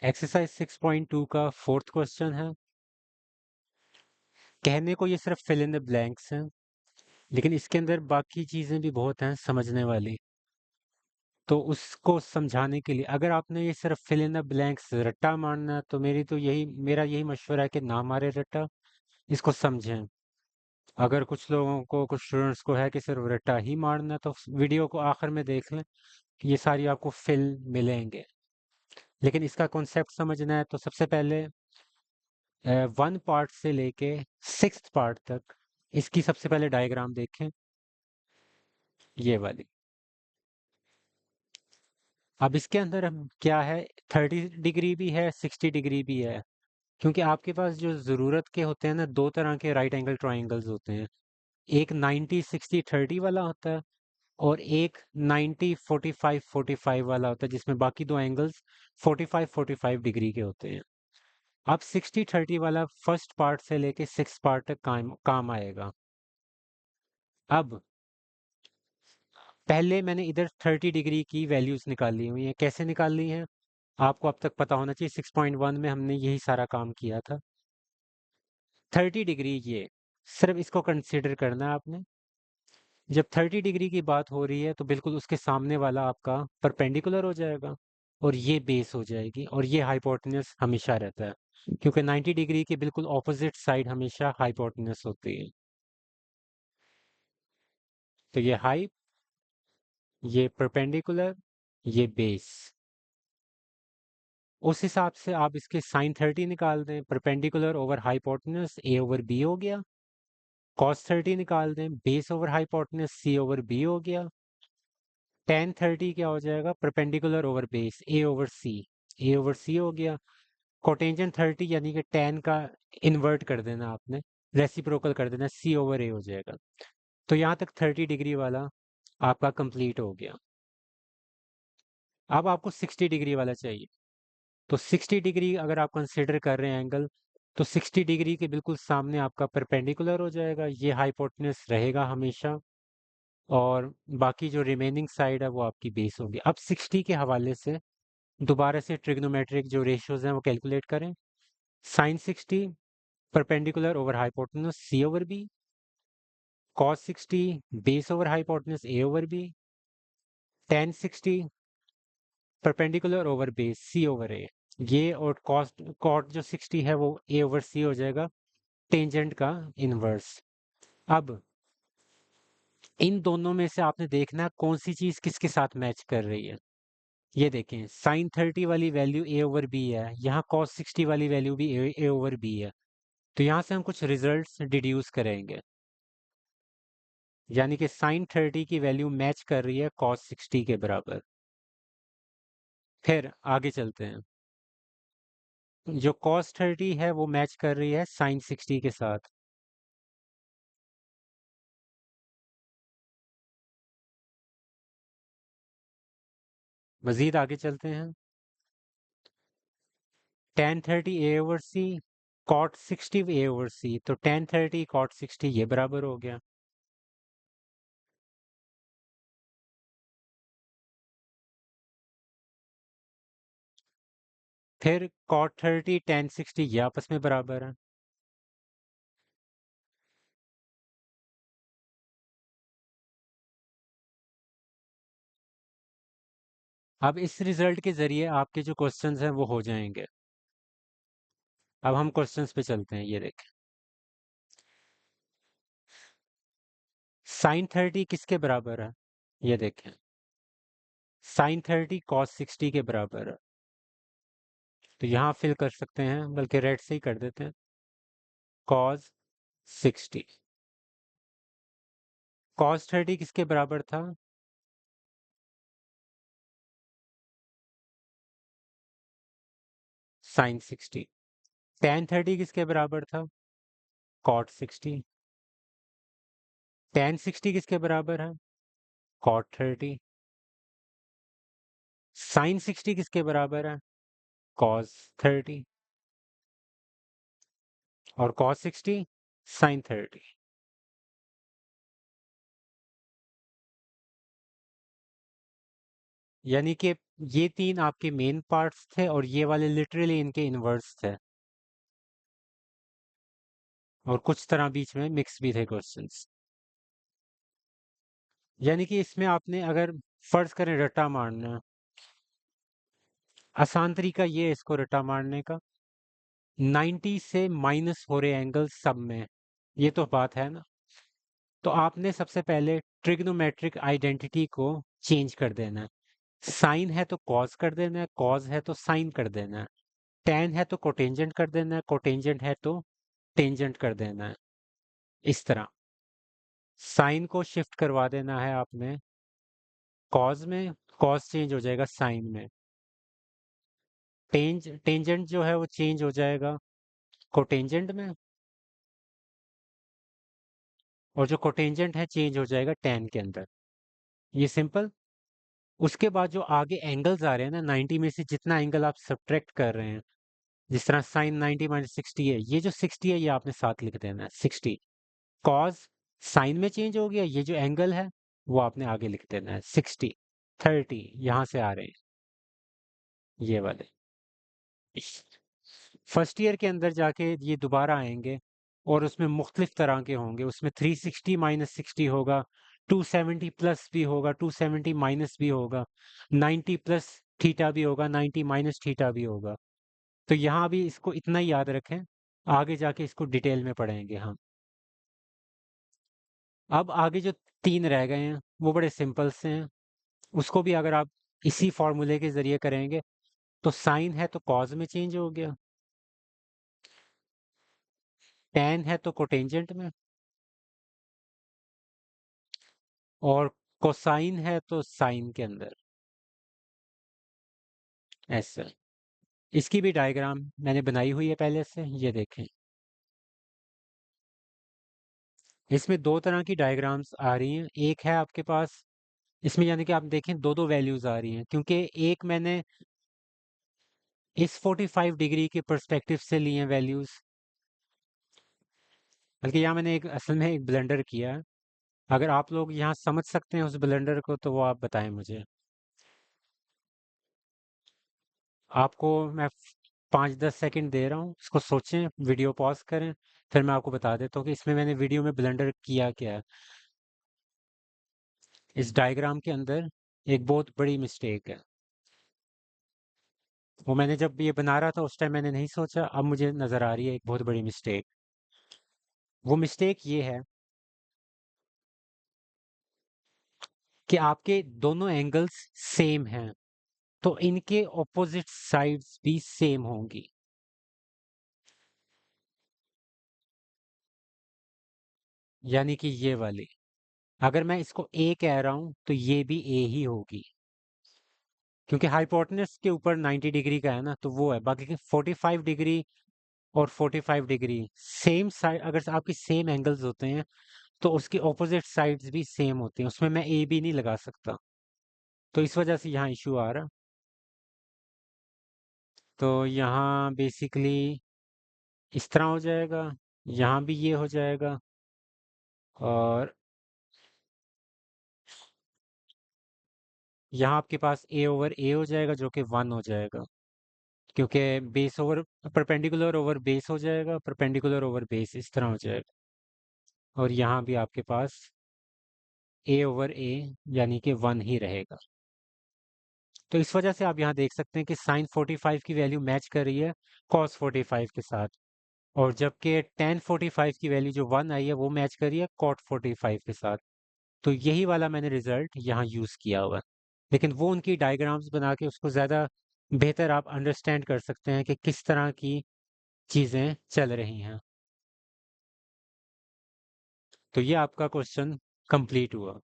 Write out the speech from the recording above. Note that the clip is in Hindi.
एक्सरसाइज 6.2 का फोर्थ क्वेश्चन है। कहने को ये सिर्फ फिल इन द ब्लैंक्स हैं, लेकिन इसके अंदर बाकी चीजें भी बहुत हैं समझने वाली। तो उसको समझाने के लिए अगर आपने ये सिर्फ फिल इन द ब्लैंक्स रट्टा मारना है, तो मेरा यही मशवरा है कि ना मारे रट्टा, इसको समझें। अगर कुछ लोगों को, कुछ स्टूडेंट्स को है कि सिर्फ रट्टा ही मारना है, तो वीडियो को आखिर में देख लें कि ये सारी आपको फिल मिलेंगे। लेकिन इसका कॉन्सेप्ट समझना है तो सबसे पहले 1 पार्ट से लेके 6th पार्ट तक इसकी सबसे पहले डायग्राम देखें, ये वाली। अब इसके अंदर हम क्या है, 30 डिग्री भी है, 60 डिग्री भी है। क्योंकि आपके पास जो ज़रूरत के होते हैं ना, दो तरह के राइट एंगल ट्राइंगल्स होते हैं। एक 90 60 30 वाला होता है, और एक 90 45 45 वाला होता है, जिसमें बाकी दो एंगल्स 45 45 डिग्री के होते हैं। अब 60 30 वाला फर्स्ट पार्ट से लेके 6th पार्ट तक काम काम आएगा। अब पहले मैंने इधर 30 डिग्री की वैल्यूज निकाली हुई हैं। कैसे निकाल ली हैं आपको अब तक पता होना चाहिए, 6.1 में हमने यही सारा काम किया था। 30 डिग्री, ये सिर्फ इसको कंसिडर करना है आपने। जब 30 डिग्री की बात हो रही है तो बिल्कुल उसके सामने वाला आपका परपेंडिकुलर हो जाएगा, और ये बेस हो जाएगी, और ये हाइपोटेन्यूस हमेशा रहता है, क्योंकि 90 डिग्री के बिल्कुल ऑपोजिट साइड हमेशा हाइपोटेन्यूस होती है। तो ये हाइप, ये परपेंडिकुलर, ये बेस। उस हिसाब से आप इसके साइन 30 निकाल दें, perpendicular over hypotenuse A over B हो गया। कॉस 30 निकाल दें, base over hypotenuse C over B हो गया। टेन 30 क्या हो जाएगा, perpendicular over base A over C, A over C हो गया। कोटेंजेंट 30 यानी कि टेन का इन्वर्ट कर देना आपने, रेसिप्रोकल कर देना, सी ओवर ए हो जाएगा। तो यहाँ तक 30 डिग्री वाला आपका कंप्लीट हो गया। अब आपको 60 डिग्री वाला चाहिए। तो 60 डिग्री अगर आप कंसिडर कर रहे हैं एंगल, तो 60 डिग्री के बिल्कुल सामने आपका परपेंडिकुलर हो जाएगा, ये हाइपोटेन्यूस रहेगा हमेशा, और बाकी जो रिमेनिंग साइड है वो आपकी बेस होगी। अब 60 के हवाले से दोबारा से ट्रिग्नोमेट्रिक जो रेशियोज हैं वो कैलकुलेट करें। Sine 60 perpendicular over hypotenuse C over B, cos 60 base over hypotenuse A over B, tan 60 perpendicular over base C over A. ये और कॉस कॉट जो 60 है वो ए ओवर सी हो जाएगा, टेंजेंट का इनवर्स। अब इन दोनों में से आपने देखना है कौन सी चीज किसके साथ मैच कर रही है। ये देखें, साइन 30 वाली वैल्यू ए ओवर बी है, यहाँ कॉस 60 वाली वैल्यू भी ए ओवर बी है। तो यहाँ से हम कुछ रिजल्ट्स डिड्यूस करेंगे, यानी कि साइन 30 की वैल्यू मैच कर रही है कॉस 60 के बराबर। फिर आगे चलते हैं। जो कॉस 30 है वो मैच कर रही है साइन 60 के साथ। मजीद आगे चलते हैं। टेन 30 ए ओवर सी, कॉट 60 ए ओवर सी, तो टेन 30 कॉट 60 ये बराबर हो गया। फिर कॉट 30 टेन 60 ये आपस में बराबर है। अब इस रिजल्ट के जरिए आपके जो क्वेश्चंस हैं वो हो जाएंगे। अब हम क्वेश्चंस पे चलते हैं, ये देखें। साइन 30 किसके बराबर है, ये देखें। साइन 30 कॉस 60 के बराबर है। तो यहाँ फिल कर सकते हैं, बल्कि रेड से ही कर देते हैं, कॉस 60। कॉस 30 किसके बराबर था, साइन 60। टेन 30 किसके बराबर था, कॉट 60। टेन 60 किसके बराबर है, कॉट 30। साइन 60 किसके बराबर है, कॉस 30। और कॉस 60 साइन 30। यानी कि ये तीन आपके मेन पार्ट्स थे और ये वाले लिटरली इनके इनवर्स थे, और कुछ तरह बीच में मिक्स भी थे क्वेश्चंस। यानी कि इसमें आपने अगर फर्ज करें रट्टा मारना, आसान तरीका ये है इसको रट्टा मारने का, 90 से माइनस हो रहे एंगल सब में, ये तो बात है ना। तो आपने सबसे पहले ट्रिग्नोमेट्रिक आइडेंटिटी को चेंज कर देना है। साइन है तो कॉस कर देना है, कॉस है तो साइन कर देना है, टेन है तो कोटेंजेंट कर देना है, कोटेंजेंट है तो टेंजेंट कर देना है। इस तरह साइन को शिफ्ट करवा देना है आपने कॉस में, कॉस चेंज हो जाएगा साइन में, टेंजेंट जो है वो चेंज हो जाएगा कोटेंजेंट में, और जो कोटेंजेंट है चेंज हो जाएगा टेन के अंदर। ये सिंपल। उसके बाद जो आगे एंगल्स आ रहे हैं ना, 90 में से जितना एंगल आप सब्ट्रैक्ट कर रहे हैं, जिस तरह साइन 90 माइनस 60 है, ये जो 60 है ये आपने साथ लिख देना है 60। कॉस साइन में चेंज हो गया, ये जो एंगल है वो आपने आगे लिख देना है 60। 30 यहाँ से आ रहे हैं ये वाले। फर्स्ट ईयर के अंदर जाके ये दोबारा आएंगे और उसमें मुख्तलिफ तरह के होंगे, उसमें 360 माइनस 60 होगा, 270 प्लस भी होगा, 270 माइनस भी होगा, 90 प्लस थीटा भी होगा, 90 माइनस थीटा भी होगा। तो यहाँ भी इसको इतना ही याद रखें, आगे जाके इसको डिटेल में पढ़ेंगे हम। अब आगे जो तीन रह गए हैं वो बड़े सिंपल से हैं, उसको भी अगर आप इसी फॉर्मूले के जरिए करेंगे, तो साइन है तो कॉज में चेंज हो गया, टेन है तो कोटेंजेंट में, और कोसाइन है तो साइन के अंदर। ऐसा। इसकी भी डायग्राम मैंने बनाई हुई है पहले से, ये देखें। इसमें दो तरह की डायग्राम्स आ रही हैं, एक है आपके पास इसमें, यानी कि आप देखें दो दो वैल्यूज आ रही हैं, क्योंकि एक मैंने इस 45 डिग्री के पर्सपेक्टिव से लिए हैं वैल्यूज, बल्कि यहाँ मैंने एक असल में एक ब्लेंडर किया है। अगर आप लोग यहाँ समझ सकते हैं उस ब्लेंडर को तो वो आप बताएं मुझे। आपको मैं 5-10 सेकंड दे रहा हूँ, इसको सोचें, वीडियो पॉज करें, फिर मैं आपको बता देता हूँ कि इसमें मैंने वीडियो में ब्लेंडर किया क्या है। इस डायग्राम के अंदर एक बहुत बड़ी मिस्टेक है, वो मैंने जब ये बना रहा था उस टाइम मैंने नहीं सोचा, अब मुझे नज़र आ रही है एक बहुत बड़ी मिस्टेक। वो मिस्टेक ये है कि आपके दोनों एंगल्स सेम हैं, तो इनके ऑपोजिट साइड्स भी सेम होंगी। यानी कि ये वाली, अगर मैं इसको ए कह रहा हूं तो ये भी ए ही होगी, क्योंकि हाइपोटेनस के ऊपर 90 डिग्री का है ना, तो वो है। बाकी के 45 डिग्री और 45 डिग्री सेम साइड, अगर आपकी सेम एंगल्स होते हैं तो उसकी ऑपोजिट साइड्स भी सेम होती हैं, उसमें मैं ए भी नहीं लगा सकता। तो इस वजह से यहाँ इशू आ रहा। तो यहाँ बेसिकली इस तरह हो जाएगा, यहाँ भी ये हो जाएगा, और यहाँ आपके पास ए ओवर ए हो जाएगा जो कि 1 हो जाएगा, क्योंकि base over perpendicular over base हो जाएगा, परपेंडिकुलर ओवर बेस इस तरह हो जाएगा। और यहाँ भी आपके पास ए ओवर ए यानी कि 1 ही रहेगा। तो इस वजह से आप यहाँ देख सकते हैं कि साइन 45 की वैल्यू मैच कर रही है कॉस 45 के साथ, और जबकि टेन 45 की वैल्यू जो 1 आई है वो मैच कर रही है कॉट 45 के साथ। तो यही वाला मैंने रिजल्ट यहाँ यूज़ किया हुआ है। लेकिन वो उनकी डायग्राम्स बना के उसको ज़्यादा बेहतर आप अंडरस्टैंड कर सकते हैं कि किस तरह की चीज़ें चल रही हैं। तो ये आपका क्वेश्चन कंप्लीट हुआ।